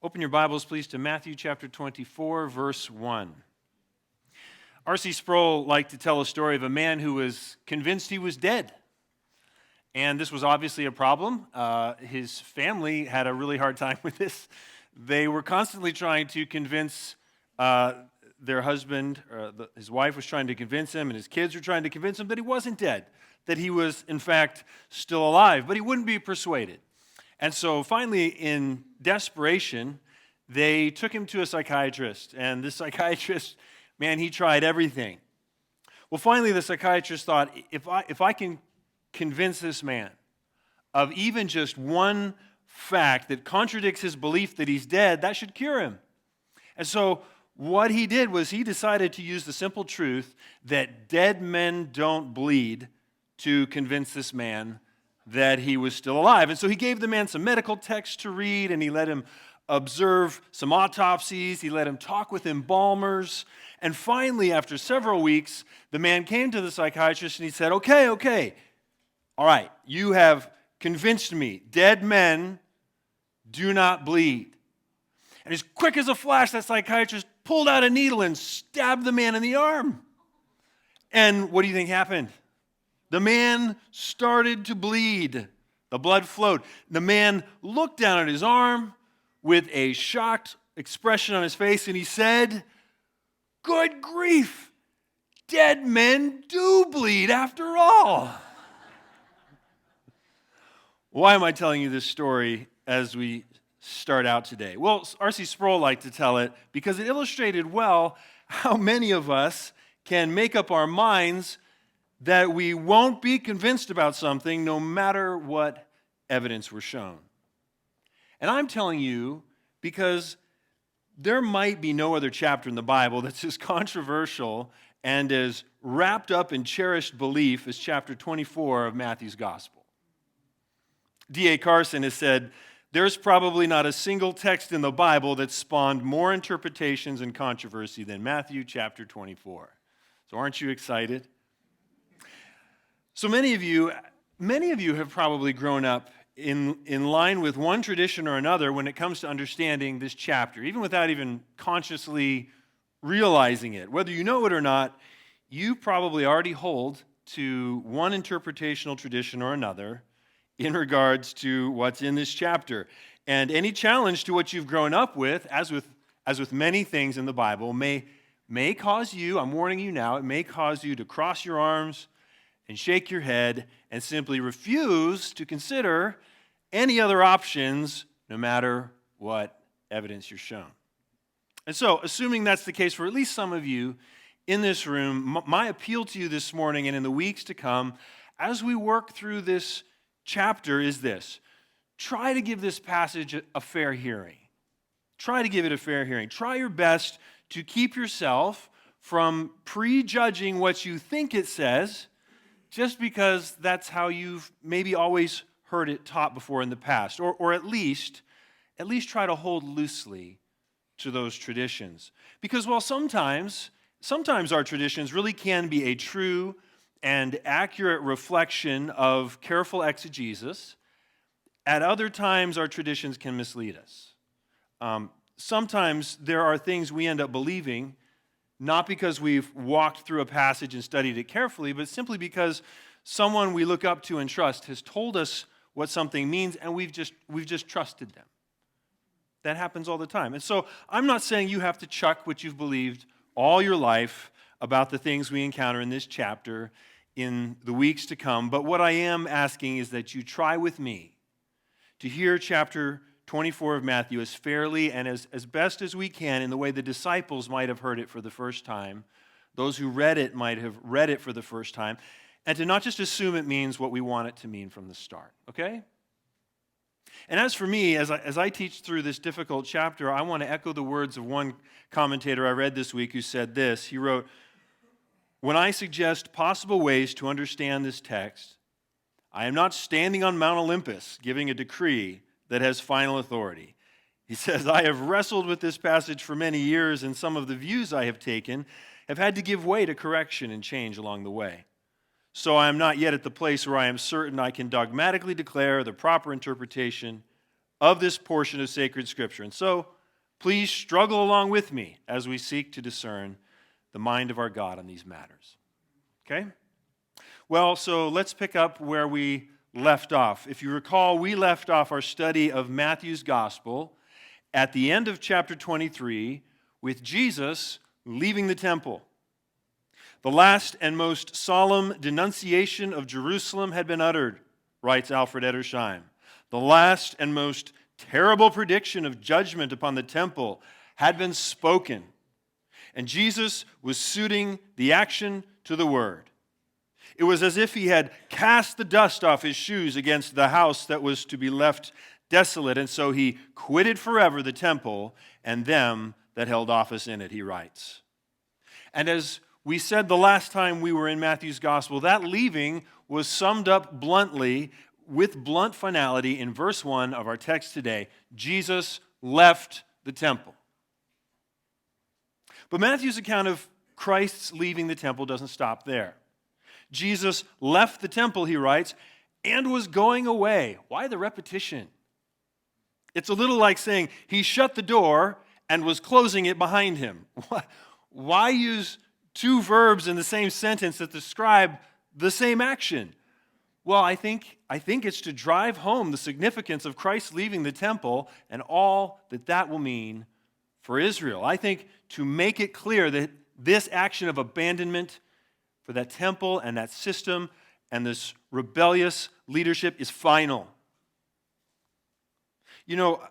Open your Bibles, please, to Matthew chapter 24, verse 1. R.C. Sproul liked to tell a story of a man who was convinced he was dead. And this was obviously a problem. His family had a really hard time with this. They were constantly trying to convince their husband, his wife was trying to convince him, and his kids were trying to convince him that he wasn't dead, that he was, in fact, still alive, but he wouldn't be persuaded. And so finally, in desperation, they took him to a psychiatrist. And this psychiatrist, man, he tried everything. Well, finally, the psychiatrist thought, if I can convince this man of even just one fact that contradicts his belief that he's dead, that should cure him. And so what he did was he decided to use the simple truth that dead men don't bleed to convince this man that he was still alive. And so he gave the man some medical texts to read, and he let him observe some autopsies. He let him talk with embalmers. And finally, after several weeks, the man came to the psychiatrist and he said, okay, all right, you have convinced me. Dead men do not bleed. And as quick as a flash, that psychiatrist pulled out a needle and stabbed the man in the arm. And what do you think happened? The man started to bleed. The blood flowed. The man looked down at his arm with a shocked expression on his face, and he said, "Good grief, dead men do bleed after all." Why am I telling you this story as we start out today? Well, R.C. Sproul liked to tell it because it illustrated well how many of us can make up our minds that we won't be convinced about something no matter what evidence we're shown. And I'm telling you because there might be no other chapter in the Bible that's as controversial and as wrapped up in cherished belief as chapter 24 of Matthew's Gospel. D.A. Carson has said, there's probably not a single text in the Bible that spawned more interpretations and controversy than Matthew chapter 24. So aren't you excited? So many of you have probably grown up in line with one tradition or another when it comes to understanding this chapter, even without even consciously realizing it. Whether you know it or not, you probably already hold to one interpretational tradition or another in regards to what's in this chapter. And any challenge to what you've grown up with, as with many things in the Bible, may cause you, I'm warning you now, it may cause you to cross your arms and shake your head and simply refuse to consider any other options, no matter what evidence you're shown. And so, assuming that's the case for at least some of you in this room, my appeal to you this morning and in the weeks to come, as we work through this chapter, is this. Try to give this passage a fair hearing. Try to give it a fair hearing. Try your best to keep yourself from prejudging what you think it says just because that's how you've maybe always heard it taught before in the past, or at least try to hold loosely to those traditions. Because while sometimes our traditions really can be a true and accurate reflection of careful exegesis, at other times our traditions can mislead us. Sometimes there are things we end up believing not because we've walked through a passage and studied it carefully, but simply because someone we look up to and trust has told us what something means, and we've just trusted them. That happens all the time. And so I'm not saying you have to chuck what you've believed all your life about the things we encounter in this chapter in the weeks to come, but what I am asking is that you try with me to hear chapter 24 of Matthew as fairly and as best as we can in the way the disciples might have heard it for the first time, those who read it might have read it for the first time, and to not just assume it means what we want it to mean from the start, okay? And as for me, as I teach through this difficult chapter, I want to echo the words of one commentator I read this week who said this. He wrote, "When I suggest possible ways to understand this text, I am not standing on Mount Olympus giving a decree that has final authority." He says, "I have wrestled with this passage for many years, and some of the views I have taken have had to give way to correction and change along the way. So I am not yet at the place where I am certain I can dogmatically declare the proper interpretation of this portion of sacred Scripture. And so, please struggle along with me as we seek to discern the mind of our God on these matters. Okay? Well, so let's pick up where we left off. If you recall, we left off our study of Matthew's Gospel at the end of chapter 23 with Jesus leaving the temple. The last and most solemn denunciation of Jerusalem had been uttered, writes Alfred Edersheim. The last and most terrible prediction of judgment upon the temple had been spoken, and Jesus was suiting the action to the word. It was as if he had cast the dust off his shoes against the house that was to be left desolate, and so he quitted forever the temple and them that held office in it, he writes. And as we said the last time we were in Matthew's Gospel, that leaving was summed up bluntly, with blunt finality, in verse 1 of our text today. Jesus left the temple. But Matthew's account of Christ's leaving the temple doesn't stop there. Jesus left the temple, he writes, and was going away. Why the repetition? It's a little like saying he shut the door and was closing it behind him. Why use two verbs in the same sentence that describe the same action? Well, I think it's to drive home the significance of Christ leaving the temple and all that that will mean for Israel. I think to make it clear that this action of abandonment for that temple and that system and this rebellious leadership is final. You know,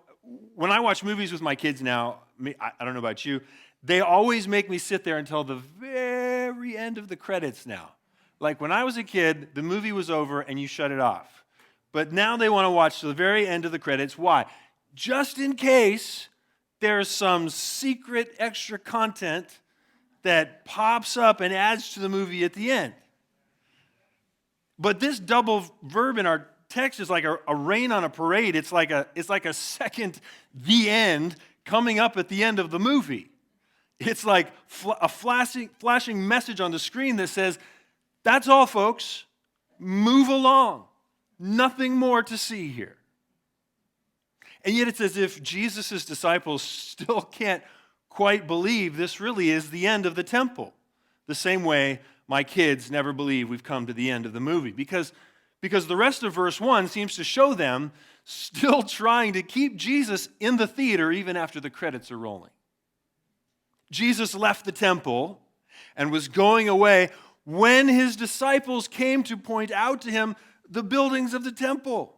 when I watch movies with my kids now, I don't know about you, they always make me sit there until the very end of the credits now. Like when I was a kid, the movie was over and you shut it off. But now they want to watch to the very end of the credits. Why? Just in case there's some secret extra content that pops up and adds to the movie at the end. But this double verb in our text is like a rain on a parade. It's like a second the end coming up at the end of the movie. It's like a flashing message on the screen that says, that's all, folks. Move along. Nothing more to see here. And yet it's as if Jesus' disciples still can't quite believe this really is the end of the temple. The same way my kids never believe we've come to the end of the movie. Because the rest of verse 1 seems to show them still trying to keep Jesus in the theater even after the credits are rolling. Jesus left the temple and was going away when his disciples came to point out to him the buildings of the temple.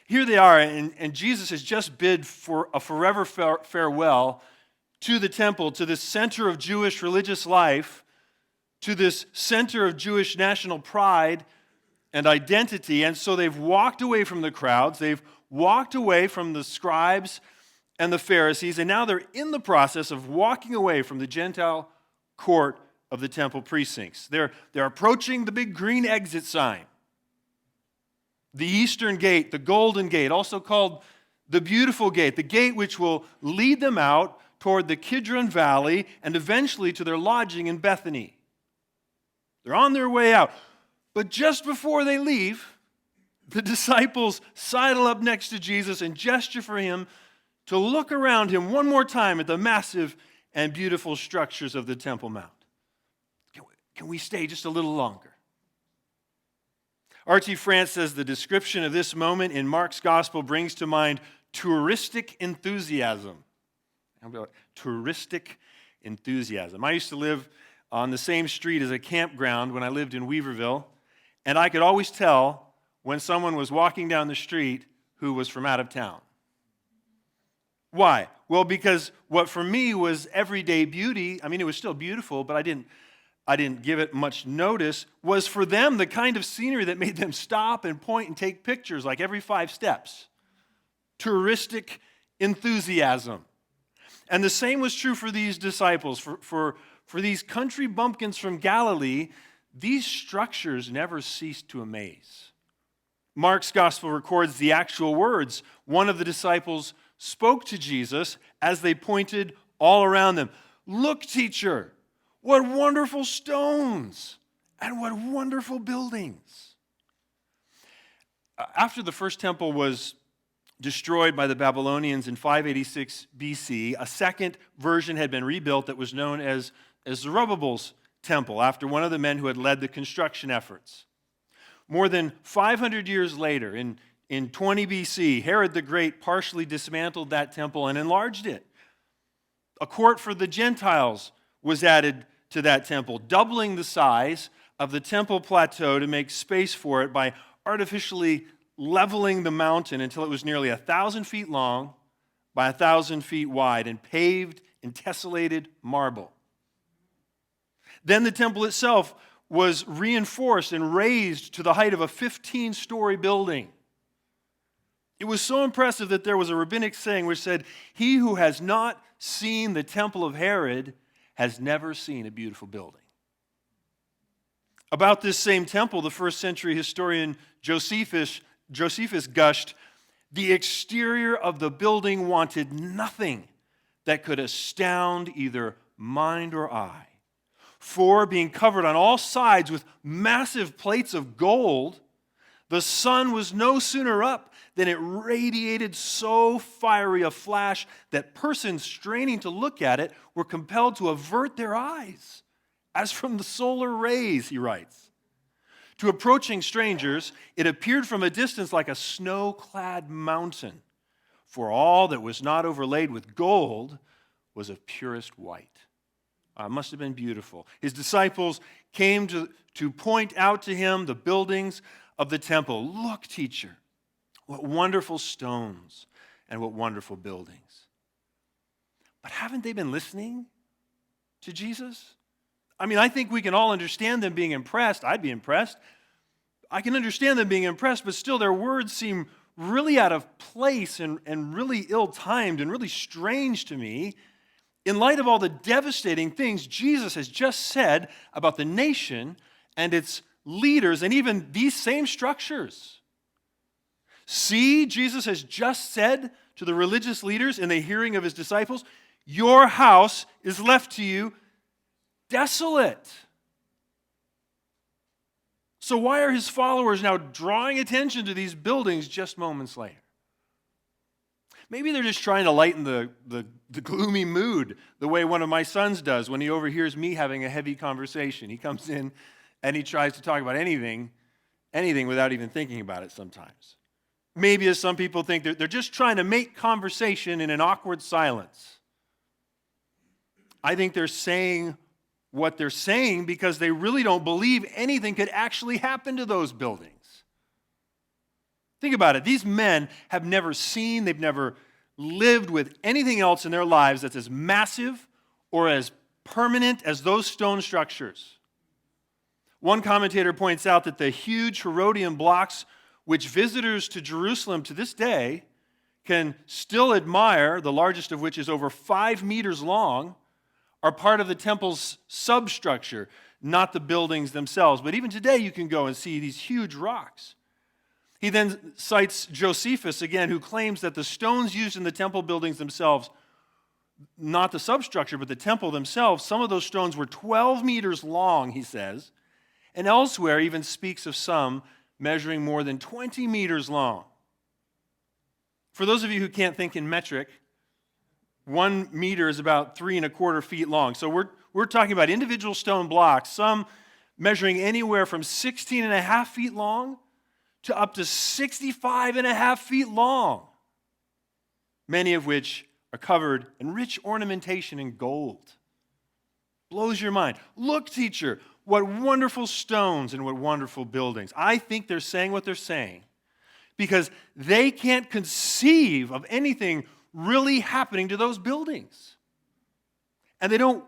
Here they are, and Jesus has just bid for a forever farewell to the temple, to this center of Jewish religious life, to this center of Jewish national pride and identity. And so they've walked away from the crowds, they've walked away from the scribes and the Pharisees, and now they're in the process of walking away from the Gentile court of the temple precincts. They're approaching the big green exit sign. The eastern gate, the golden gate, also called the beautiful gate, the gate which will lead them out toward the Kidron Valley and eventually to their lodging in Bethany. They're on their way out. But just before they leave, the disciples sidle up next to Jesus and gesture for him to look around him one more time at the massive and beautiful structures of the Temple Mount. Can we stay just a little longer? R.T. France says the description of this moment in Mark's gospel brings to mind touristic enthusiasm. Touristic enthusiasm. I used to live on the same street as a campground when I lived in Weaverville, and I could always tell when someone was walking down the street who was from out of town. Why? Well, because what for me was everyday beauty, I mean, it was still beautiful, but I didn't give it much notice, was for them the kind of scenery that made them stop and point and take pictures like every 5 steps. Touristic enthusiasm. And the same was true for these disciples. For these country bumpkins from Galilee, these structures never ceased to amaze. Mark's gospel records the actual words one of the disciples spoke to Jesus as they pointed all around them. "Look, teacher, what wonderful stones and what wonderful buildings." After the first temple was destroyed by the Babylonians in 586 BC, a second version had been rebuilt that was known as Zerubbabel's temple, after one of the men who had led the construction efforts. More than 500 years later, in 20 BC, Herod the Great partially dismantled that temple and enlarged it. A court for the Gentiles was added to that temple, doubling the size of the temple plateau to make space for it by artificially leveling the mountain until it was nearly 1,000 feet long by 1,000 feet wide and paved in tessellated marble. Then the temple itself was reinforced and raised to the height of a 15-story building. It was so impressive that there was a rabbinic saying which said, "He who has not seen the temple of Herod has never seen a beautiful building." About this same temple, the first century historian Josephus gushed, "The exterior of the building wanted nothing that could astound either mind or eye. For, being covered on all sides with massive plates of gold, the sun was no sooner up than it radiated so fiery a flash that persons straining to look at it were compelled to avert their eyes, as from the solar rays," he writes. "To approaching strangers, it appeared from a distance like a snow-clad mountain, for all that was not overlaid with gold was of purest white." It must have been beautiful. His disciples came to point out to him the buildings of the temple. "Look, teacher, what wonderful stones and what wonderful buildings." But haven't they been listening to Jesus? I mean, I think we can all understand them being impressed. I'd be impressed. I can understand them being impressed, but still their words seem really out of place and really ill-timed and really strange to me in light of all the devastating things Jesus has just said about the nation and its leaders and even these same structures. See, Jesus has just said to the religious leaders in the hearing of his disciples, "Your house is left to you desolate." So why are his followers now drawing attention to these buildings just moments later? Maybe they're just trying to lighten the gloomy mood the way one of my sons does when he overhears me having a heavy conversation. He comes in and he tries to talk about anything without even thinking about it sometimes. Maybe, as some people think, they're just trying to make conversation in an awkward silence. I think they're saying what they're saying because they really don't believe anything could actually happen to those buildings. Think about it. These men have never seen, they've never lived with anything else in their lives that's as massive or as permanent as those stone structures. One commentator points out that the huge Herodian blocks, which visitors to Jerusalem to this day can still admire, the largest of which is over 5 meters long, are part of the temple's substructure, not the buildings themselves. But even today you can go and see these huge rocks. He then cites Josephus again, who claims that the stones used in the temple buildings themselves, not the substructure, but the temple themselves, some of those stones were 12 meters long, he says, and elsewhere even speaks of some measuring more than 20 meters long. For those of you who can't think in metric, 1 meter is about 3¼ feet long. So we're talking about individual stone blocks, some measuring anywhere from 16½ feet long to up to 65½ feet long, many of which are covered in rich ornamentation in gold. Blows your mind. "Look, teacher, what wonderful stones and what wonderful buildings." I think they're saying what they're saying because they can't conceive of anything really happening to those buildings. And they don't,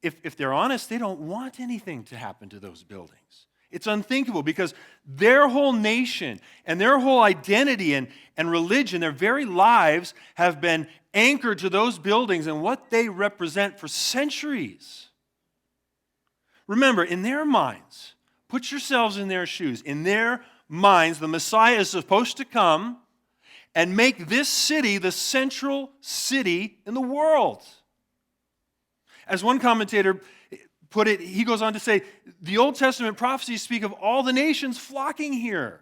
if they're honest, they don't want anything to happen to those buildings. It's unthinkable because their whole nation and their whole identity and religion, their very lives have been anchored to those buildings and what they represent for centuries. Remember, in their minds, put yourselves in their shoes. In their minds, the Messiah is supposed to come and make this city the central city in the world. As one commentator put it, he goes on to say, the Old Testament prophecies speak of all the nations flocking here,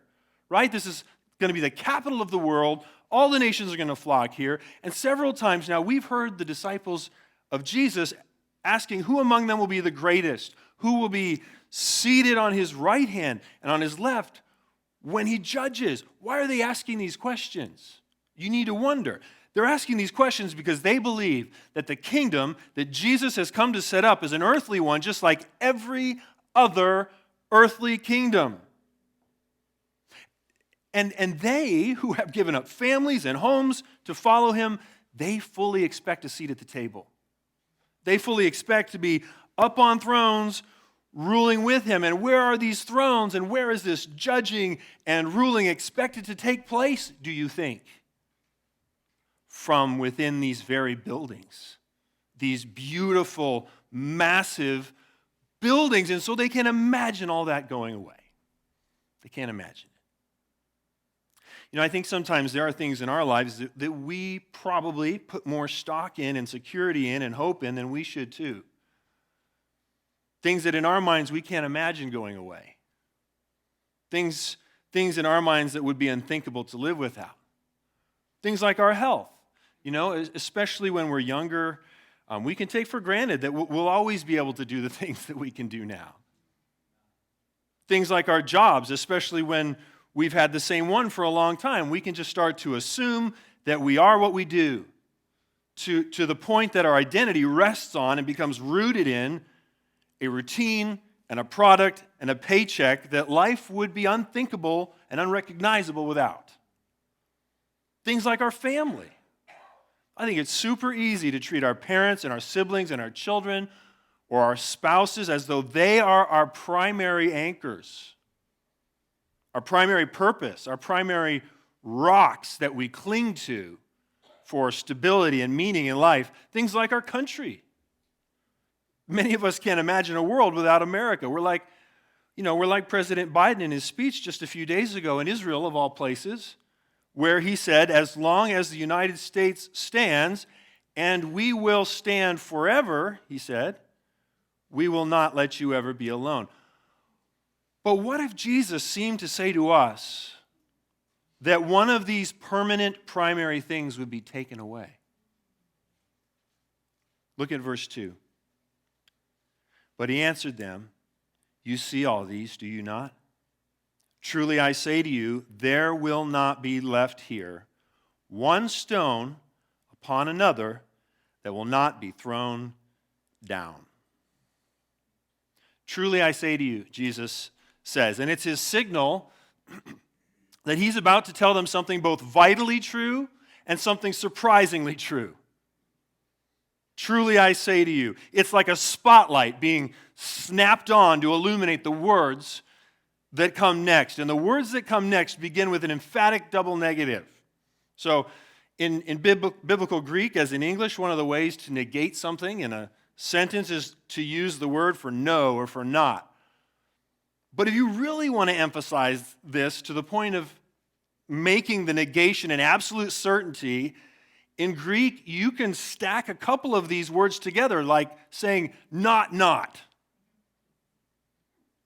right? This is going to be the capital of the world. All the nations are going to flock here. And several times now, we've heard the disciples of Jesus asking who among them will be the greatest, who will be seated on his right hand and on his left when he judges. Why are they asking these questions? You need to wonder. They're asking these questions because they believe that the kingdom that Jesus has come to set up is an earthly one, just like every other earthly kingdom. And they who have given up families and homes to follow him, they fully expect a seat at the table. They fully expect to be up on thrones ruling with him. And where are these thrones and where is this judging and ruling expected to take place, do you think? From within these very buildings, these beautiful, massive buildings. And so they can't imagine all that going away. They can't imagine it. You know, I think sometimes there are things in our lives that we probably put more stock in and security in and hope in than we should too. Things that in our minds we can't imagine going away. Things in our minds that would be unthinkable to live without. Things like our health. You know, especially when we're younger, we can take for granted that we'll always be able to do the things that we can do now. Things like our jobs, especially when we've had the same one for a long time, we can just start to assume that we are what we do to the point that our identity rests on and becomes rooted in a routine and a product and a paycheck that life would be unthinkable and unrecognizable without. Things like our family. I think it's super easy to treat our parents and our siblings and our children or our spouses as though they are our primary anchors, our primary purpose, our primary rocks that we cling to for stability and meaning in life. Things like our country. Many of us can't imagine a world without America. We're like President Biden in his speech just a few days ago in Israel, of all places, where he said, as long as the United States stands, and we will stand forever, he said, we will not let you ever be alone. But what if Jesus seemed to say to us that one of these permanent primary things would be taken away? Look at verse 2. But he answered them, you see all these, do you not? Truly I say to you, there will not be left here one stone upon another that will not be thrown down. Truly I say to you, Jesus says, and it's his signal that he's about to tell them something both vitally true and something surprisingly true. Truly I say to you, it's like a spotlight being snapped on to illuminate the words that come next. And the words that come next begin with an emphatic double negative. So in biblical Greek, as in English, one of the ways to negate something in a sentence is to use the word for no or for not. But if you really want to emphasize this to the point of making the negation an absolute certainty, in Greek, you can stack a couple of these words together, like saying not.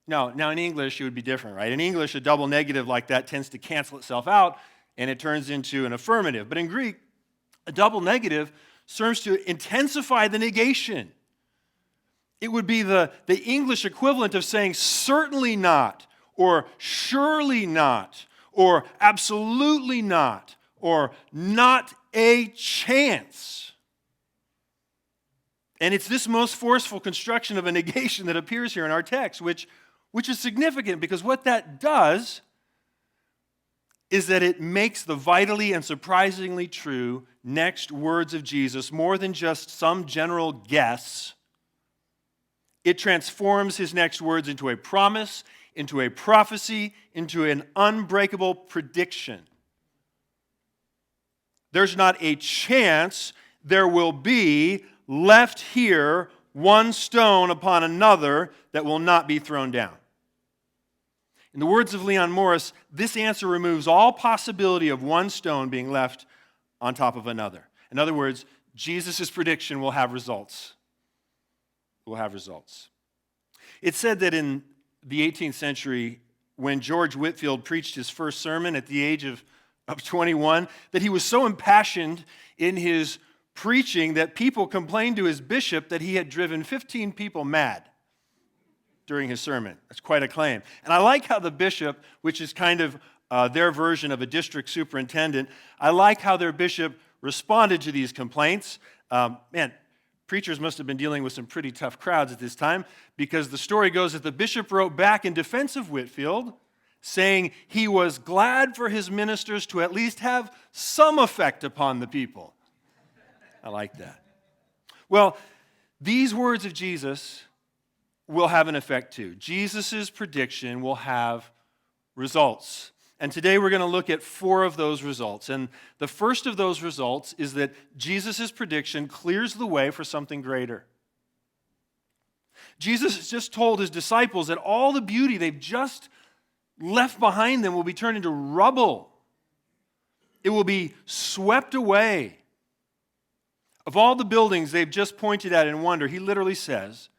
Now in English, it would be different, right? In English, a double negative like that tends to cancel itself out, and it turns into an affirmative. But in Greek, a double negative serves to intensify the negation. It would be the English equivalent of saying certainly not, or surely not, or absolutely not, or not a chance. And it's this most forceful construction of a negation that appears here in our text, which is significant because what that does is that it makes the vitally and surprisingly true next words of Jesus more than just some general guess. It transforms his next words into a promise, into a prophecy, into an unbreakable prediction. There's not a chance there will be left here one stone upon another that will not be thrown down. In the words of Leon Morris, this answer removes all possibility of one stone being left on top of another. In other words, Jesus' prediction will have results. Will have results. It's said that in the 18th century, when George Whitefield preached his first sermon at the age of of 21 that he was so impassioned in his preaching that people complained to his bishop that he had driven 15 people mad during his sermon. That's quite a claim. And I like how the bishop, which is kind of their version of a district superintendent, I like how their bishop responded to these complaints. Preachers must have been dealing with some pretty tough crowds at this time, because the story goes that the bishop wrote back in defense of Whitefield, saying he was glad for his ministers to at least have some effect upon the people. I like that. Well, these words of Jesus will have an effect too. Jesus' prediction will have results. And today we're going to look at 4 of those results. And the first of those results is that Jesus' prediction clears the way for something greater. Jesus has just told his disciples that all the beauty they've just left behind them will be turned into rubble. It will be swept away. Of all the buildings they've just pointed at in wonder, he literally says,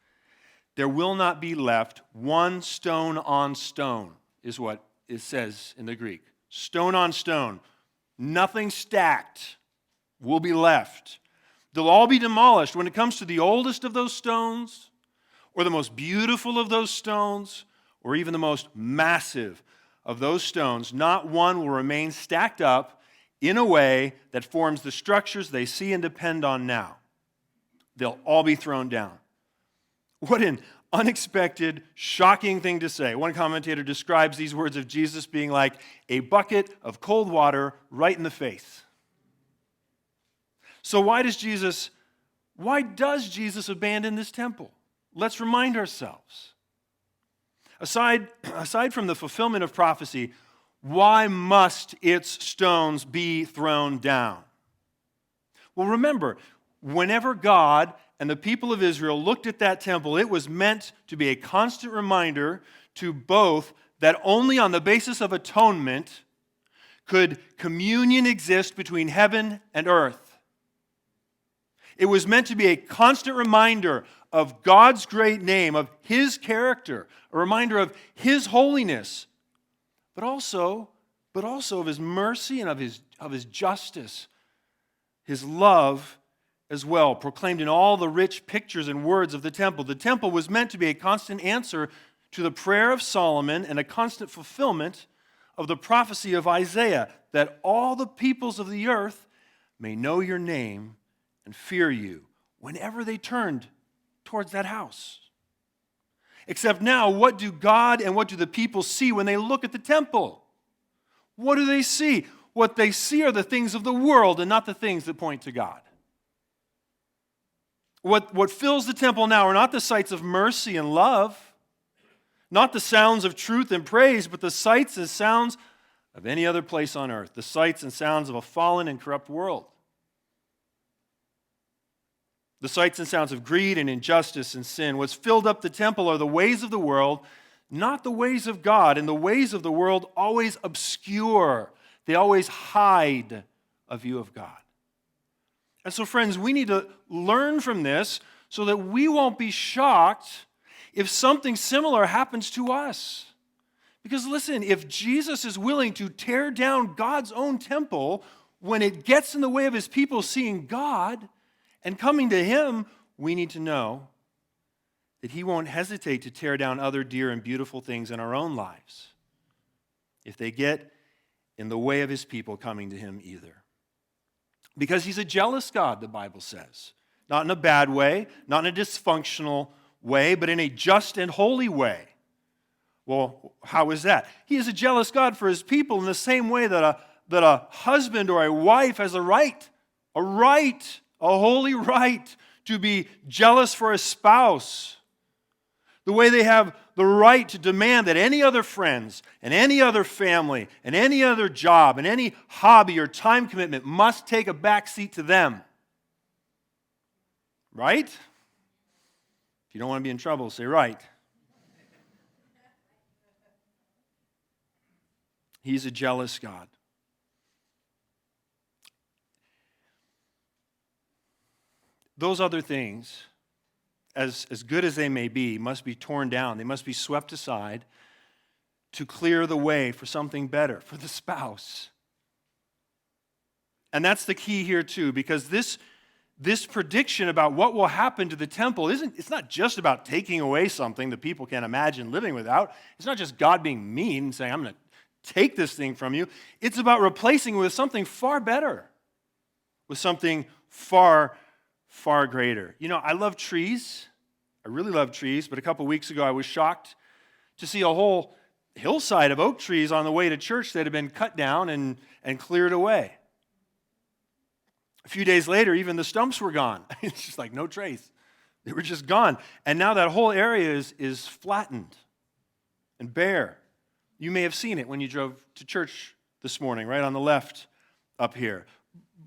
there will not be left one stone on stone, is what it says in the Greek. Stone on stone. Nothing stacked will be left. They'll all be demolished. When it comes to the oldest of those stones, or the most beautiful of those stones, or even the most massive of those stones, not one will remain stacked up in a way that forms the structures they see and depend on now. They'll all be thrown down. What an unexpected, shocking thing to say. One commentator describes these words of Jesus being like a bucket of cold water right in the face. So why does Jesus abandon this temple? Let's remind ourselves. Aside from the fulfillment of prophecy, why must its stones be thrown down? Well, remember, whenever God and the people of Israel looked at that temple, it was meant to be a constant reminder to both that only on the basis of atonement could communion exist between heaven and earth. It was meant to be a constant reminder of God's great name, of His character, a reminder of His holiness, but also of His mercy and of His justice, His love as well, proclaimed in all the rich pictures and words of the temple. The temple was meant to be a constant answer to the prayer of Solomon and a constant fulfillment of the prophecy of Isaiah, that all the peoples of the earth may know your name and fear you whenever they turned towards that house. Except now, what do God and what do the people see when they look at the temple? What do they see? What they see are the things of the world and not the things that point to God. What fills the temple now are not the sights of mercy and love, not the sounds of truth and praise, but the sights and sounds of any other place on earth, the sights and sounds of a fallen and corrupt world. The sights and sounds of greed and injustice and sin. What's filled up the temple are the ways of the world, not the ways of God. And the ways of the world always obscure. They always hide a view of God. And so, friends, we need to learn from this so that we won't be shocked if something similar happens to us. Because listen, if Jesus is willing to tear down God's own temple when it gets in the way of His people seeing God and coming to Him, we need to know that He won't hesitate to tear down other dear and beautiful things in our own lives if they get in the way of His people coming to Him either. Because He's a jealous God, the Bible says. Not in a bad way, not in a dysfunctional way, but in a just and holy way. Well, how is that? He is a jealous God for His people in the same way that a husband or a wife has a holy right to be jealous for a spouse. The way they have the right to demand that any other friends and any other family and any other job and any hobby or time commitment must take a back seat to them. Right? If you don't want to be in trouble, say right. He's a jealous God. Those other things, as good as they may be, must be torn down. They must be swept aside to clear the way for something better, for the spouse, And that's the key here too, because this prediction about what will happen to the temple it's not just about taking away something that people can't imagine living without. It's not just God being mean and saying, I'm going to take this thing from you. It's about replacing it with something far better, with something far, far greater. You know, I love trees. I really love trees, but a couple weeks ago I was shocked to see a whole hillside of oak trees on the way to church that had been cut down and cleared away. A few days later, even the stumps were gone. It's just like no trace. They were just gone. And now that whole area is flattened and bare. You may have seen it when you drove to church this morning, right on the left up here.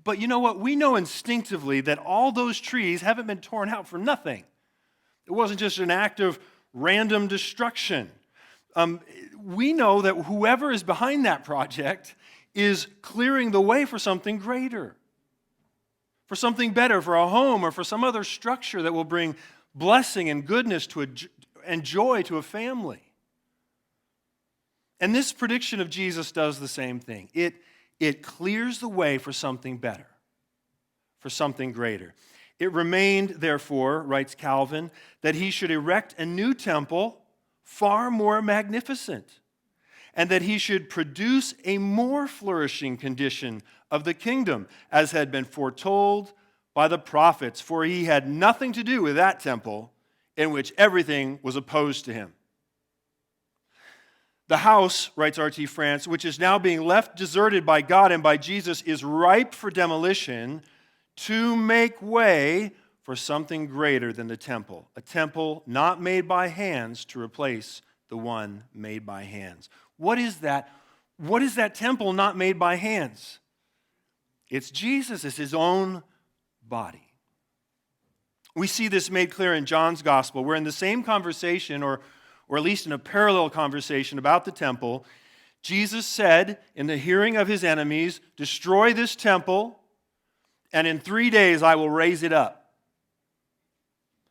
But you know what? We know instinctively that all those trees haven't been torn out for nothing. It wasn't just an act of random destruction. We know that whoever is behind that project is clearing the way for something greater, for something better, for a home or for some other structure that will bring blessing and goodness and joy to a family. And this prediction of Jesus does the same thing. It clears the way for something better, for something greater. It remained, therefore, writes Calvin, that he should erect a new temple far more magnificent, and that he should produce a more flourishing condition of the kingdom, as had been foretold by the prophets, for he had nothing to do with that temple in which everything was opposed to him. The house, writes R.T. France, which is now being left deserted by God and by Jesus, is ripe for demolition to make way for something greater than the temple, a temple not made by hands to replace the one made by hands. What is that? What is that temple not made by hands? It's Jesus. It's his own body. We see this made clear in John's gospel, where in the same conversation, or at least in a parallel conversation about the temple, Jesus said in the hearing of his enemies, "Destroy this temple, and in 3 days I will raise it up."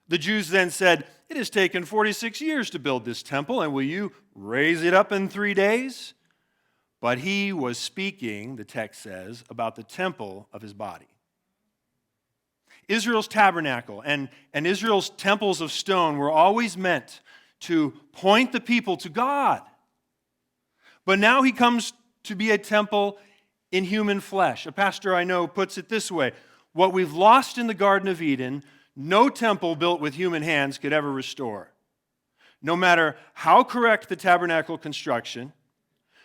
The Jews then said, "It has taken 46 years to build this temple, and will you raise it up in 3 days?" But he was speaking, the text says, about the temple of his body. Israel's tabernacle and Israel's temples of stone were always meant to point the people to God. But now he comes to be a temple in human flesh. A pastor I know puts it this way: what we've lost in the Garden of Eden, no temple built with human hands could ever restore. No matter how correct the tabernacle construction,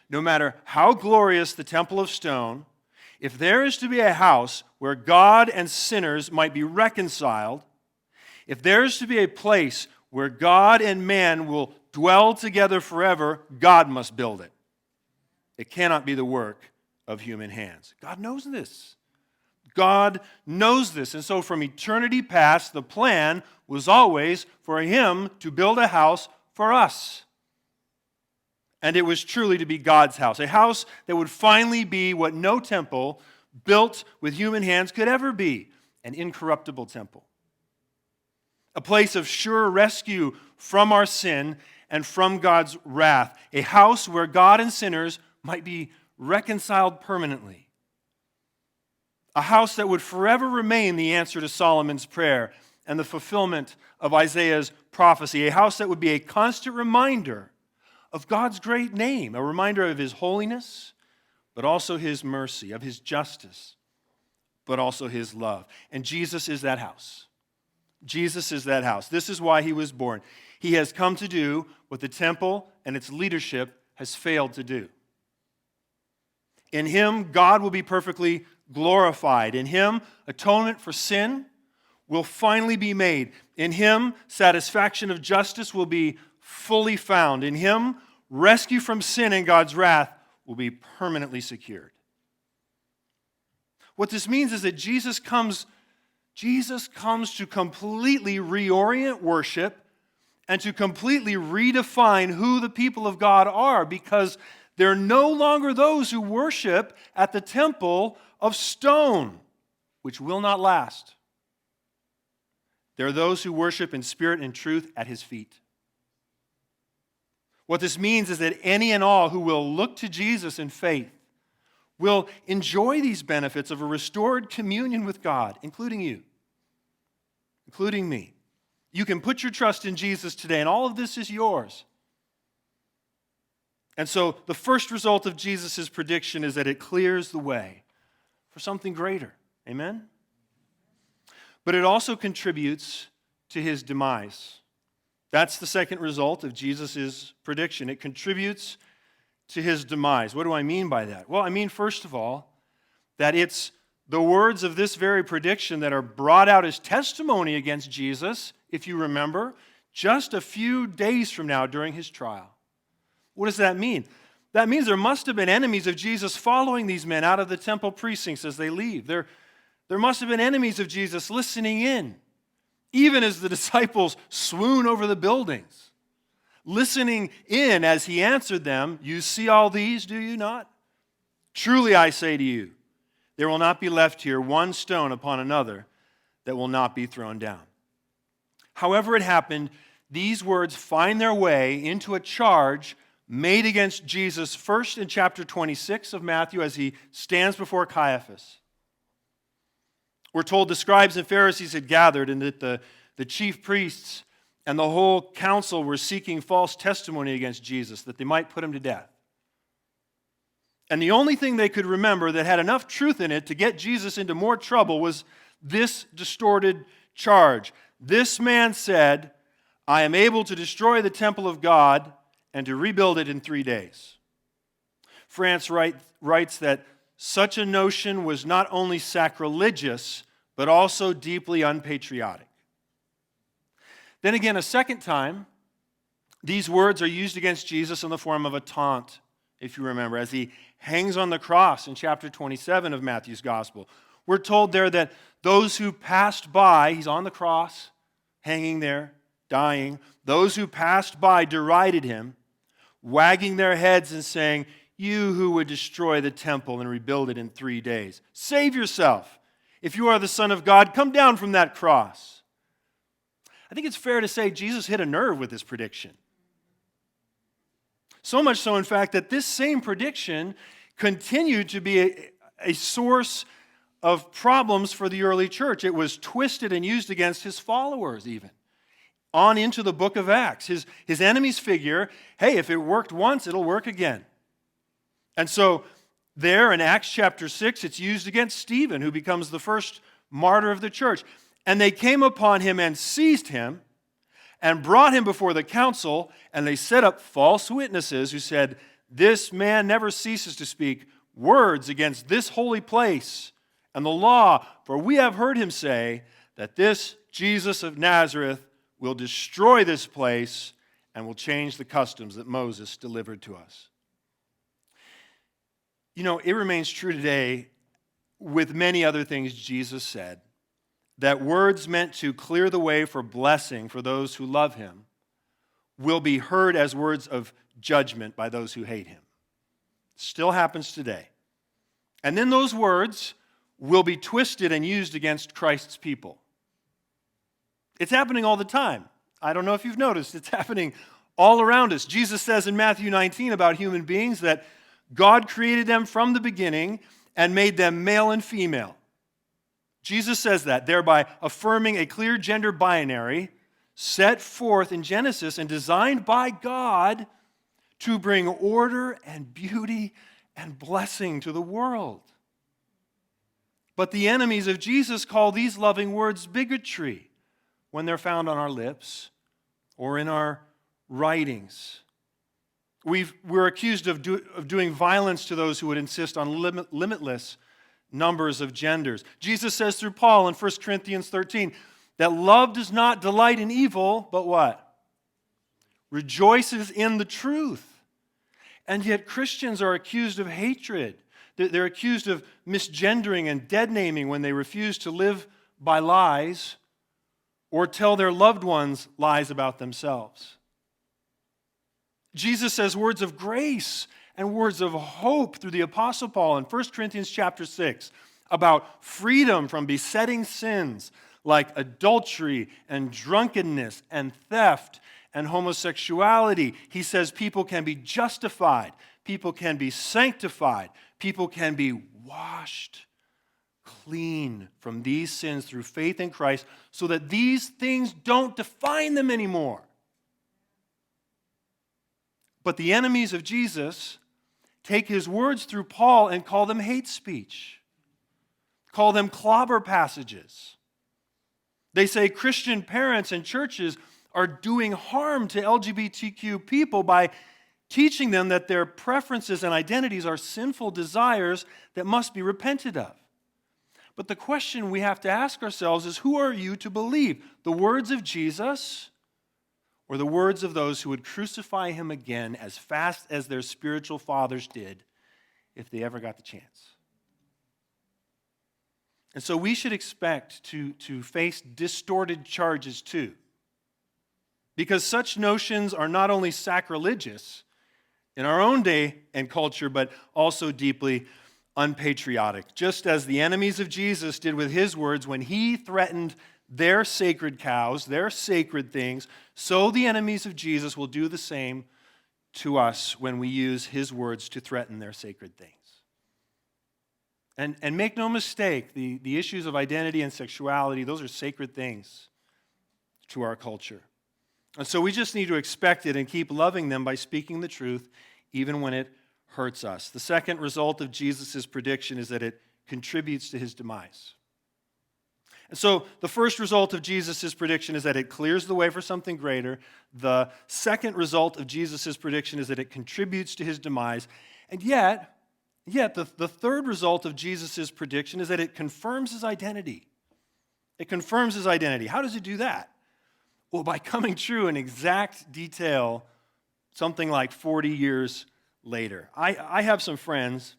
no matter how glorious the temple of stone, if there is to be a house where God and sinners might be reconciled, if there is to be a place where God and man will dwell together forever, God must build it. It cannot be the work of human hands. God knows this. God knows this. And so from eternity past, the plan was always for him to build a house for us. And it was truly to be God's house, a house that would finally be what no temple built with human hands could ever be, an incorruptible temple. A place of sure rescue from our sin and from God's wrath, a house where God and sinners might be reconciled permanently. A house that would forever remain the answer to Solomon's prayer and the fulfillment of Isaiah's prophecy. A house that would be a constant reminder of God's great name, a reminder of his holiness, but also his mercy, of his justice, but also his love. And Jesus is that house. Jesus is that house. This is why he was born. He has come to do what the temple and its leadership has failed to do. In him, God will be perfectly glorified. In him, atonement for sin will finally be made. In him, satisfaction of justice will be fully found. In him, rescue from sin and God's wrath will be permanently secured. What this means is that Jesus comes to completely reorient worship and to completely redefine who the people of God are, because they're no longer those who worship at the temple of stone, which will not last. There are those who worship in spirit and truth at his feet. What this means is that any and all who will look to Jesus in faith will enjoy these benefits of a restored communion with God, including you, including me. You can put your trust in Jesus today, and all of this is yours. And so the first result of Jesus' prediction is that it clears the way for something greater. Amen? But it also contributes to his demise. That's the second result of Jesus' prediction. It contributes to his demise. What do I mean by that? Well, I mean, first of all, that it's the words of this very prediction that are brought out as testimony against Jesus, if you remember, just a few days from now during his trial. What does that mean? That means there must have been enemies of Jesus following these men out of the temple precincts as they leave. There must have been enemies of Jesus listening in, even as the disciples swoon over the buildings, listening in as he answered them, "You see all these, do you not? Truly I say to you, there will not be left here one stone upon another that will not be thrown down." However it happened, these words find their way into a charge made against Jesus first in chapter 26 of Matthew as he stands before Caiaphas. We're told the scribes and Pharisees had gathered and that the chief priests and the whole council were seeking false testimony against Jesus, that they might put him to death. And the only thing they could remember that had enough truth in it to get Jesus into more trouble was this distorted charge. This man said, "I am able to destroy the temple of God and to rebuild it in 3 days." France writes that such a notion was not only sacrilegious, but also deeply unpatriotic. Then again, a second time, these words are used against Jesus in the form of a taunt, if you remember, as he hangs on the cross in chapter 27 of Matthew's gospel. We're told there that those who passed by, he's on the cross, hanging there, dying, those who passed by derided him, wagging their heads and saying, "You who would destroy the temple and rebuild it in 3 days, save yourself. If you are the Son of God, come down from that cross." I think it's fair to say Jesus hit a nerve with this prediction. So much so, in fact, that this same prediction continued to be a source of problems for the early church. It was twisted and used against his followers even. On into the book of Acts. His enemies figure, hey, if it worked once, it'll work again. And so there in Acts chapter 6, it's used against Stephen, who becomes the first martyr of the church. And they came upon him and seized him and brought him before the council, and they set up false witnesses who said, "This man never ceases to speak words against this holy place and the law, for we have heard him say that this Jesus of Nazareth will destroy this place and will change the customs that Moses delivered to us." You know, it remains true today with many other things Jesus said, that words meant to clear the way for blessing for those who love him will be heard as words of judgment by those who hate him. Still happens today. And then those words will be twisted and used against Christ's people. It's happening all the time. I don't know if you've noticed. It's happening all around us. Jesus says in Matthew 19 about human beings that God created them from the beginning and made them male and female. Jesus says that, thereby affirming a clear gender binary set forth in Genesis and designed by God to bring order and beauty and blessing to the world. But the enemies of Jesus call these loving words bigotry when they're found on our lips or in our writings. We're accused of doing violence to those who would insist on limitless numbers of genders. Jesus says through Paul in 1 Corinthians 13 that love does not delight in evil, but what? Rejoices in the truth. And yet Christians are accused of hatred. They're accused of misgendering and dead-naming when they refuse to live by lies or tell their loved ones lies about themselves. Jesus says words of grace and words of hope through the Apostle Paul in 1 Corinthians chapter 6 about freedom from besetting sins like adultery and drunkenness and theft and homosexuality. He says people can be justified, people can be sanctified, people can be washed clean from these sins through faith in Christ so that these things don't define them anymore. But the enemies of Jesus take his words through Paul and call them hate speech, call them clobber passages. They say Christian parents and churches are doing harm to LGBTQ people by teaching them that their preferences and identities are sinful desires that must be repented of. But the question we have to ask ourselves is, who are you to believe? The words of Jesus or the words of those who would crucify him again as fast as their spiritual fathers did if they ever got the chance? And so we should expect to face distorted charges too, because such notions are not only sacrilegious in our own day and culture, but also deeply unpatriotic, just as the enemies of Jesus did with his words when he threatened their sacred cows, their sacred things. So the enemies of Jesus will do the same to us when we use his words to threaten their sacred things. And make no mistake, the issues of identity and sexuality, those are sacred things to our culture. And so we just need to expect it and keep loving them by speaking the truth, even when it hurts us. The second result of Jesus' prediction is that it contributes to his demise. And so the first result of Jesus' prediction is that it clears the way for something greater. The second result of Jesus' prediction is that it contributes to his demise. And yet the third result of Jesus' prediction is that it confirms his identity. It confirms his identity. How does it do that? Well, by coming true in exact detail, something like 40 years later. I have some friends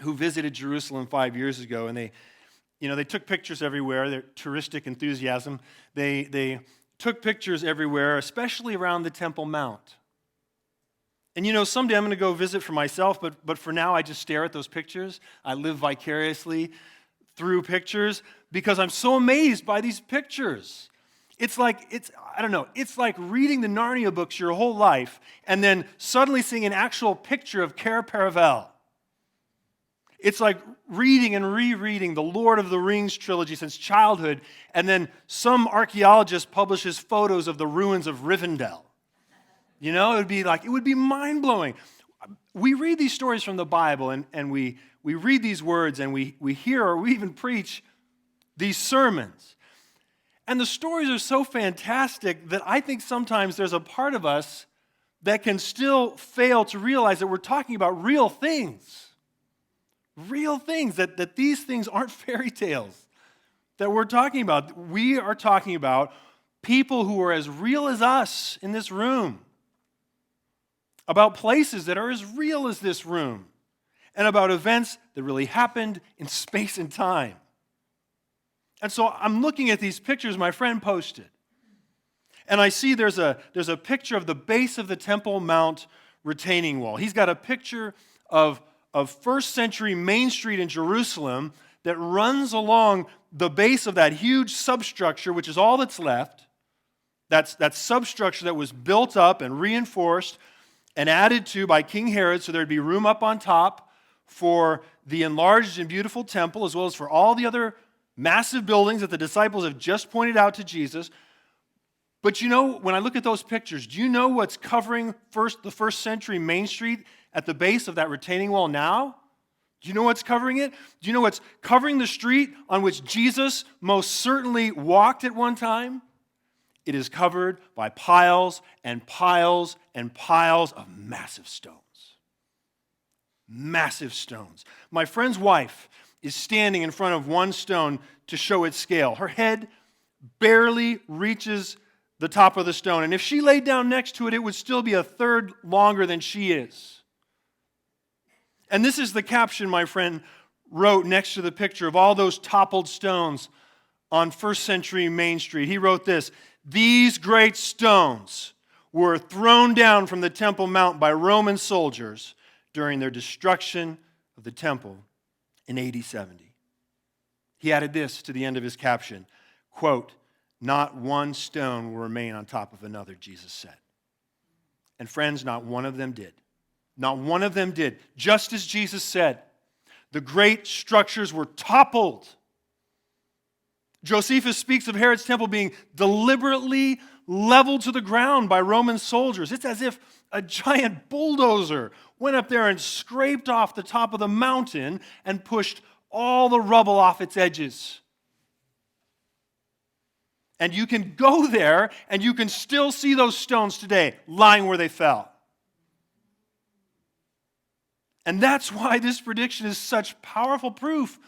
who visited Jerusalem 5 years ago, and they took pictures everywhere. They're touristic enthusiasm. They took pictures everywhere, especially around the Temple Mount. And someday I'm going to go visit for myself, but for now I just stare at those pictures. I live vicariously through pictures because I'm so amazed by these pictures. It's like reading the Narnia books your whole life and then suddenly seeing an actual picture of Cair Paravel. It's like reading and rereading the Lord of the Rings trilogy since childhood, and then some archaeologist publishes photos of the ruins of Rivendell. It would be mind-blowing. We read these stories from the Bible, and we read these words, and we hear or we even preach these sermons. And the stories are so fantastic that I think sometimes there's a part of us that can still fail to realize that we're talking about real things. Real things, that these things aren't fairy tales that we're talking about. We are talking about people who are as real as us in this room, about places that are as real as this room, and about events that really happened in space and time. And so I'm looking at these pictures my friend posted, and I see there's a picture of the base of the Temple Mount retaining wall. He's got a picture of first century Main Street in Jerusalem that runs along the base of that huge substructure, which is all that's left. That's that substructure that was built up and reinforced and added to by King Herod, so there'd be room up on top for the enlarged and beautiful temple, as well as for all the other massive buildings that the disciples have just pointed out to Jesus. But when I look at those pictures, do you know what's covering the first century Main Street at the base of that retaining wall now? Do you know what's covering it? Do you know what's covering the street on which Jesus most certainly walked at one time? It is covered by piles and piles and piles of massive stones. Massive stones. My friend's wife is standing in front of one stone to show its scale. Her head barely reaches the top of the stone, and if she laid down next to it, it would still be a third longer than she is. And this is the caption my friend wrote next to the picture of all those toppled stones on first century Main Street. He wrote this: "These great stones were thrown down from the Temple Mount by Roman soldiers during their destruction of the temple in AD 70. He added this to the end of his caption, quote, "Not one stone will remain on top of another," Jesus said. And friends, not one of them did. Not one of them did. Just as Jesus said, the great structures were toppled. Josephus speaks of Herod's temple being deliberately leveled to the ground by Roman soldiers. It's as if a giant bulldozer went up there and scraped off the top of the mountain and pushed all the rubble off its edges. And you can go there and you can still see those stones today lying where they fell. And that's why this prediction is such powerful proof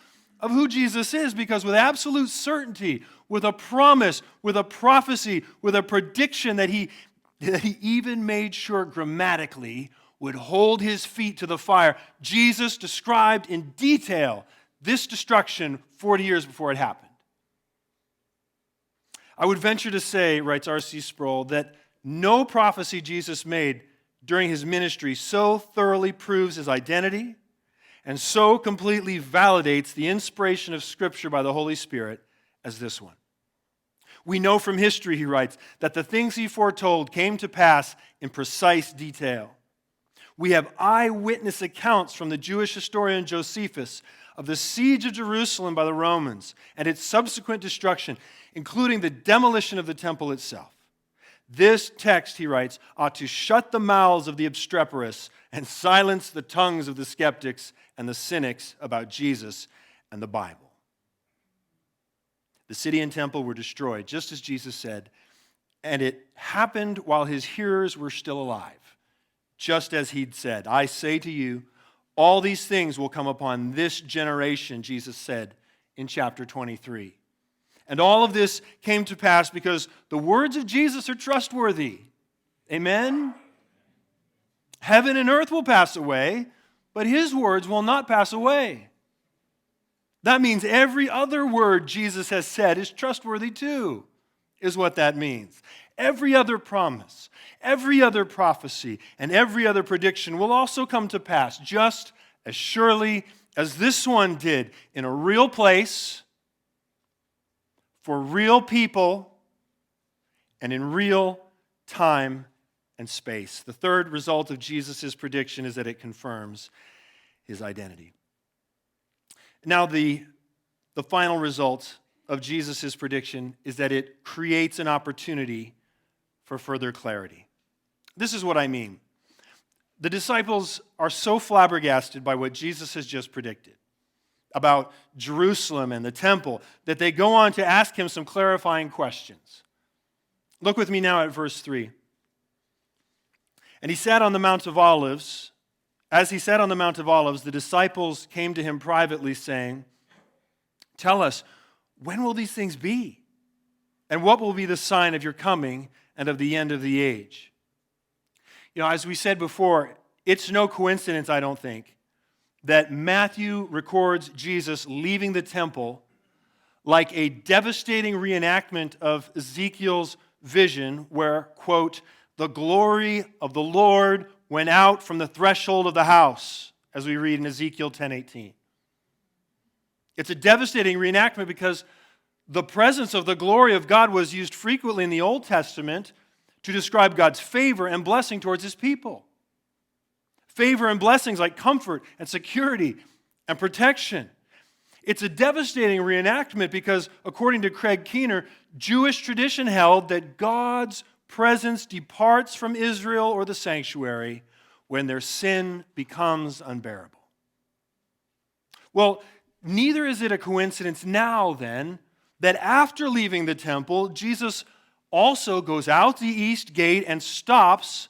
of who Jesus is, because with absolute certainty, with a promise, with a prophecy, with a prediction that he even made sure grammatically would hold his feet to the fire, Jesus described in detail this destruction 40 years before it happened. I would venture to say, writes R.C. Sproul, that no prophecy Jesus made during his ministry so thoroughly proves his identity and so completely validates the inspiration of Scripture by the Holy Spirit as this one. We know from history, he writes, that the things he foretold came to pass in precise detail. We have eyewitness accounts from the Jewish historian Josephus of the siege of Jerusalem by the Romans and its subsequent destruction, including the demolition of the temple itself. This text, he writes, ought to shut the mouths of the obstreperous and silence the tongues of the skeptics and the cynics about Jesus and the Bible. The city and temple were destroyed, just as Jesus said, and it happened while his hearers were still alive, just as he'd said. I say to you, all these things will come upon this generation, Jesus said in chapter 23. And all of this came to pass because the words of Jesus are trustworthy. Amen? Heaven and earth will pass away, but his words will not pass away. That means every other word Jesus has said is trustworthy too, is what that means. Every other promise, every other prophecy, and every other prediction will also come to pass just as surely as this one did in a real place, for real people, and in real time and space. The third result of Jesus' prediction is that it confirms his identity. Now, the final result of Jesus' prediction is that it creates an opportunity for further clarity. This is what I mean. The disciples are so flabbergasted by what Jesus has just predicted about Jerusalem and the temple that they go on to ask him some clarifying questions. Look with me now at verse 3. And he sat on the Mount of Olives. As he sat on the Mount of Olives, the disciples came to him privately saying, "Tell us, when will these things be? And what will be the sign of your coming and of the end of the age?" You know, as we said before, it's no coincidence, I don't think, that Matthew records Jesus leaving the temple like a devastating reenactment of Ezekiel's vision where, quote, "the glory of the Lord went out from the threshold of the house," as we read in Ezekiel 10:18. It's a devastating reenactment because the presence of the glory of God was used frequently in the Old Testament to describe God's favor and blessing towards his people. Favor and blessings like comfort and security and protection. It's a devastating reenactment because, according to Craig Keener, Jewish tradition held that God's presence departs from Israel or the sanctuary when their sin becomes unbearable. Well, neither is it a coincidence now, then, that after leaving the temple, Jesus also goes out the east gate and stops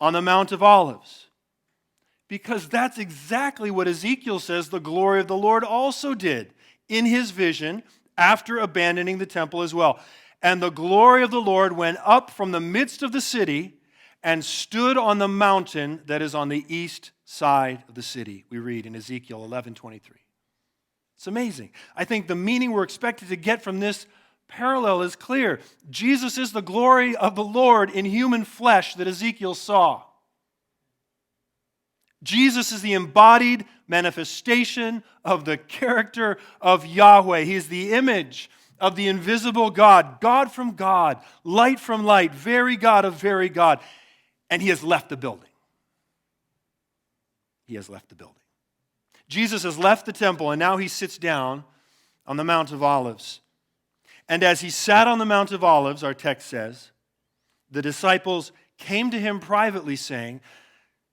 on the Mount of Olives. Because that's exactly what Ezekiel says the glory of the Lord also did in his vision after abandoning the temple as well. And the glory of the Lord went up from the midst of the city and stood on the mountain that is on the east side of the city, we read in Ezekiel 11:23. It's amazing. I think the meaning we're expected to get from this parallel is clear. Jesus is the glory of the Lord in human flesh that Ezekiel saw. Jesus is the embodied manifestation of the character of Yahweh. He is the image of the invisible God, God from God, light from light, very God of very God. And he has left the building. he has left the building. Jesus has left the temple, and now he sits down on the Mount of Olives. And as he sat on the Mount of Olives, our text says, the disciples came to him privately, saying,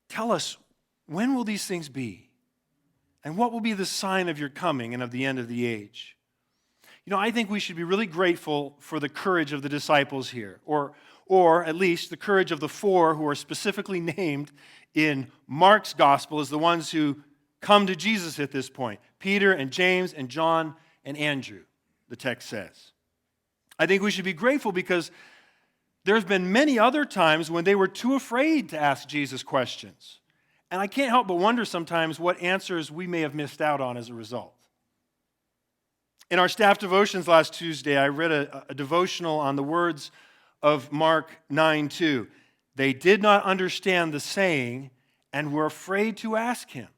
"Tell us, when will these things be? And what will be the sign of your coming and of the end of the age?" You know, I think we should be really grateful for the courage of the disciples here, or at least the courage of the four who are specifically named in Mark's gospel as the ones who come to Jesus at this point: Peter and James and John and Andrew, the text says. I think we should be grateful because there's been many other times when they were too afraid to ask Jesus questions. And I can't help but wonder sometimes what answers we may have missed out on as a result. In our staff devotions last Tuesday, I read a devotional on the words of Mark 9:2. They did not understand the saying and were afraid to ask him.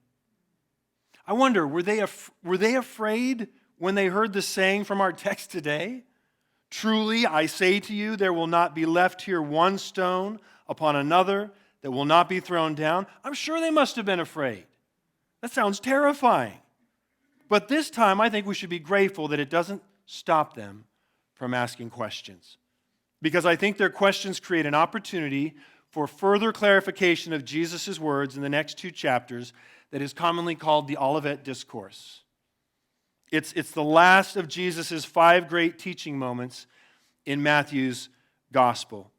I wonder, were they afraid when they heard the saying from our text today? Truly, I say to you, there will not be left here one stone upon another that will not be thrown down. I'm sure they must have been afraid. That sounds terrifying. But this time, I think we should be grateful that it doesn't stop them from asking questions. Because I think their questions create an opportunity for further clarification of Jesus' words in the next two chapters that is commonly called the Olivet Discourse. It's the last of Jesus' 5 great teaching moments in Matthew's gospel.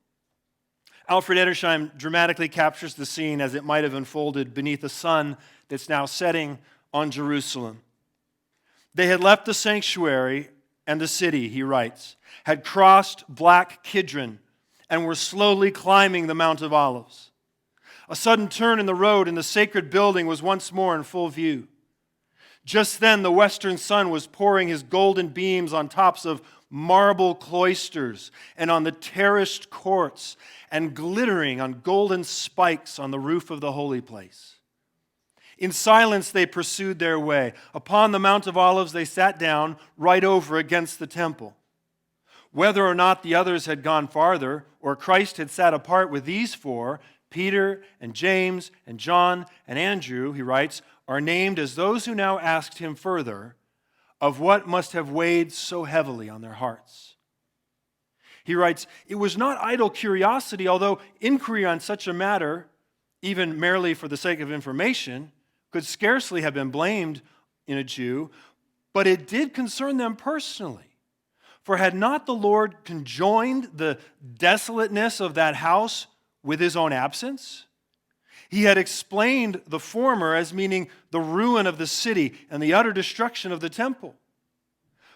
Alfred Edersheim dramatically captures the scene as it might have unfolded beneath the sun that's now setting on Jerusalem. They had left the sanctuary and the city, he writes, had crossed Black Kidron and were slowly climbing the Mount of Olives. A sudden turn in the road and the sacred building was once more in full view. Just then, the western sun was pouring his golden beams on tops of marble cloisters and on the terraced courts and glittering on golden spikes on the roof of the holy place. In silence, they pursued their way. Upon the Mount of Olives, they sat down right over against the temple. Whether or not the others had gone farther, or Christ had sat apart with these four, Peter and James and John and Andrew, he writes, are named as those who now asked him further of what must have weighed so heavily on their hearts. He writes, it was not idle curiosity, although inquiry on such a matter, even merely for the sake of information, could scarcely have been blamed in a Jew, but it did concern them personally. For had not the Lord conjoined the desolateness of that house with his own absence? He had explained the former as meaning the ruin of the city and the utter destruction of the temple.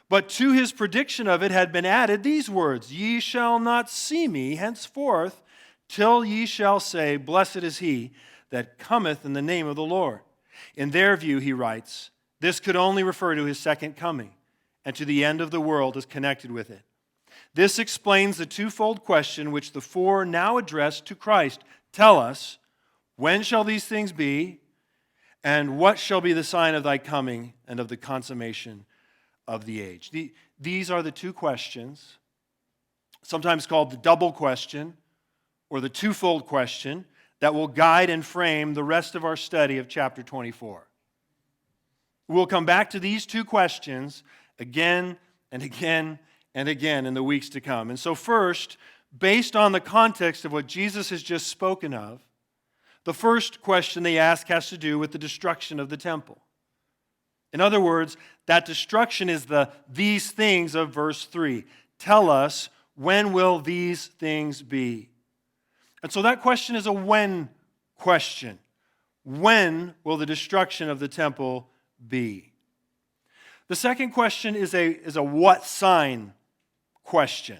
But to his prediction of it had been added these words, "Ye shall not see me henceforth, till ye shall say, Blessed is he that cometh in the name of the Lord." In their view, he writes, this could only refer to his second coming and to the end of the world as connected with it. This explains the twofold question which the four now address to Christ. Tell us, when shall these things be, and what shall be the sign of thy coming and of the consummation of the age? These are the two questions, sometimes called the double question or the twofold question, that will guide and frame the rest of our study of chapter 24. We'll come back to these two questions again and again and again in the weeks to come. And so first, based on the context of what Jesus has just spoken of, the first question they ask has to do with the destruction of the temple. In other words, that destruction is the these things of verse 3. Tell us, when will these things be? And so that question is a when question. When will the destruction of the temple be? The second question is a what sign question.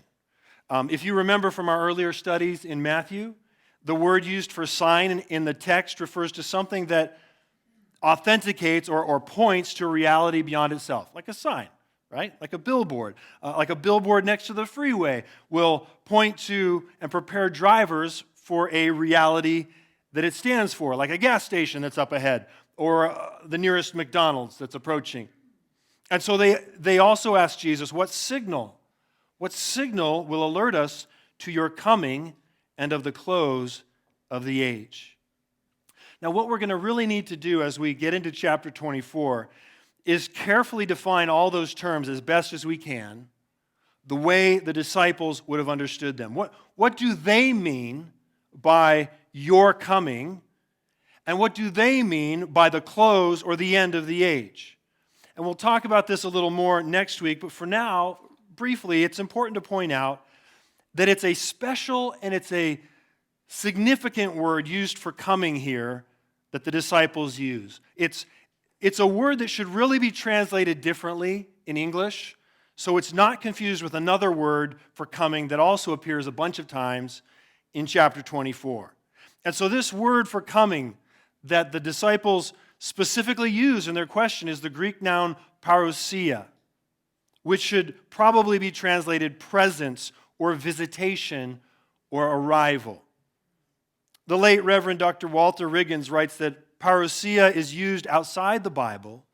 If you remember from our earlier studies in Matthew, the word used for sign in the text refers to something that authenticates or points to a reality beyond itself, like a sign, right? Like a billboard. Like a billboard next to the freeway will point to and prepare drivers for a reality that it stands for, like a gas station that's up ahead or the nearest McDonald's that's approaching. And so they also ask Jesus, what signal will alert us to your coming and of the close of the age? Now, what we're going to really need to do as we get into chapter 24 is carefully define all those terms as best as we can, the way the disciples would have understood them. What do they mean by your coming? And what do they mean by the close or the end of the age? And we'll talk about this a little more next week, but for now, briefly, it's important to point out that it's a special and it's a significant word used for coming here that the disciples use. It's a word that should really be translated differently in English, so it's not confused with another word for coming that also appears a bunch of times in chapter 24. And so this word for coming that the disciples specifically use in their question is the Greek noun parousia, which should probably be translated presence or visitation or arrival. The late Reverend Dr. Walter Riggins writes that parousia is used outside the Bible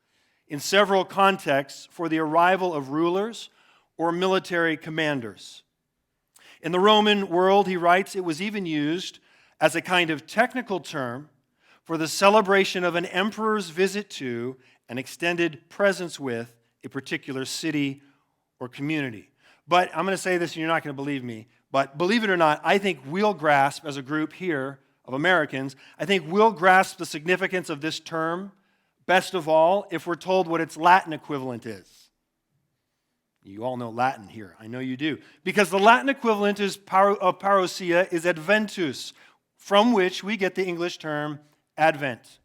in several contexts for the arrival of rulers or military commanders. In the Roman world, he writes, it was even used as a kind of technical term for the celebration of an emperor's visit to an extended presence with a particular city or community. But I'm going to say this and you're not going to believe me, but believe it or not, I think we'll grasp as a group here of Americans, I think we'll grasp the significance of this term best of all if we're told what its Latin equivalent is. You all know Latin here. I know you do. Because the Latin equivalent of parousia is adventus, from which we get the English term Advent.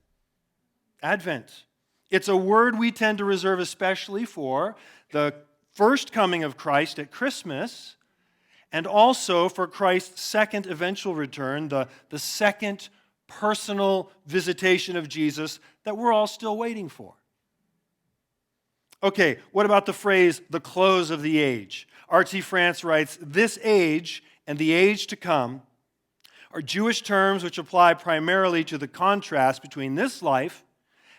Advent. It's a word we tend to reserve especially for the first coming of Christ at Christmas and also for Christ's second eventual return, the second personal visitation of Jesus that we're all still waiting for. Okay, what about the phrase, the close of the age? R.T. France writes, this age and the age to come are Jewish terms which apply primarily to the contrast between this life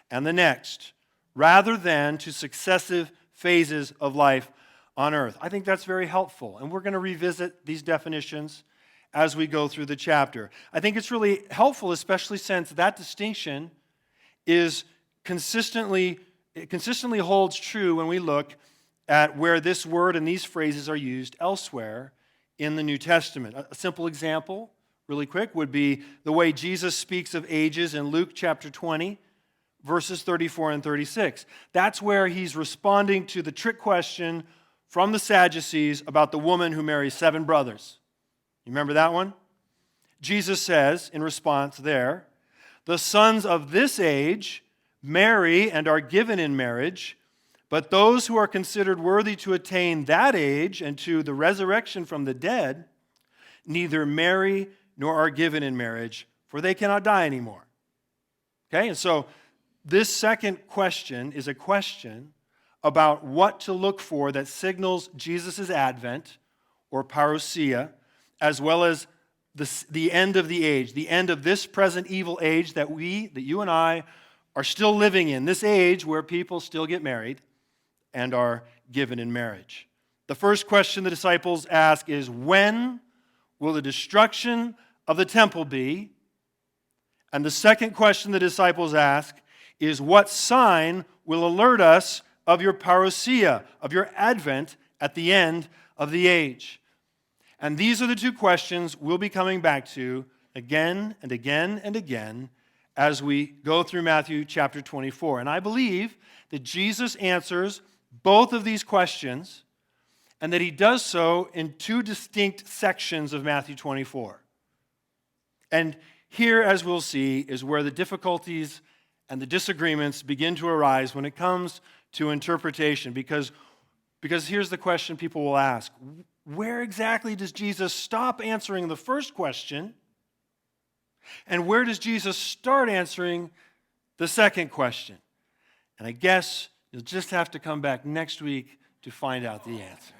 and the next, rather than to successive phases of life on earth. I think that's very helpful, and we're going to revisit these definitions as we go through the chapter. I think it's really helpful, especially since that distinction is consistently holds true when we look at where this word and these phrases are used elsewhere in the New Testament. A simple example, really quick, would be the way Jesus speaks of ages in Luke chapter 20, verses 34 and 36. That's where he's responding to the trick question from the Sadducees about the woman who marries 7 brothers. You remember that one? Jesus says in response there, the sons of this age marry and are given in marriage, but those who are considered worthy to attain that age and to the resurrection from the dead neither marry nor are given in marriage, for they cannot die anymore. Okay, and so this second question is a question about what to look for that signals Jesus' advent, or parousia, as well as the end of the age, the end of this present evil age that you and I are still living in, this age where people still get married and are given in marriage. The first question the disciples ask is, when will the destruction of the temple be? And the second question the disciples ask is, what sign will alert us of your parousia, of your advent at the end of the age? And these are the two questions we'll be coming back to again and again and again as we go through Matthew chapter 24. And I believe that Jesus answers both of these questions and that he does so in 2 distinct sections of Matthew 24. And here, as we'll see, is where the difficulties and the disagreements begin to arise when it comes to interpretation. Because here's the question people will ask. Where exactly does Jesus stop answering the first question? And where does Jesus start answering the second question? And I guess you'll just have to come back next week to find out the answer.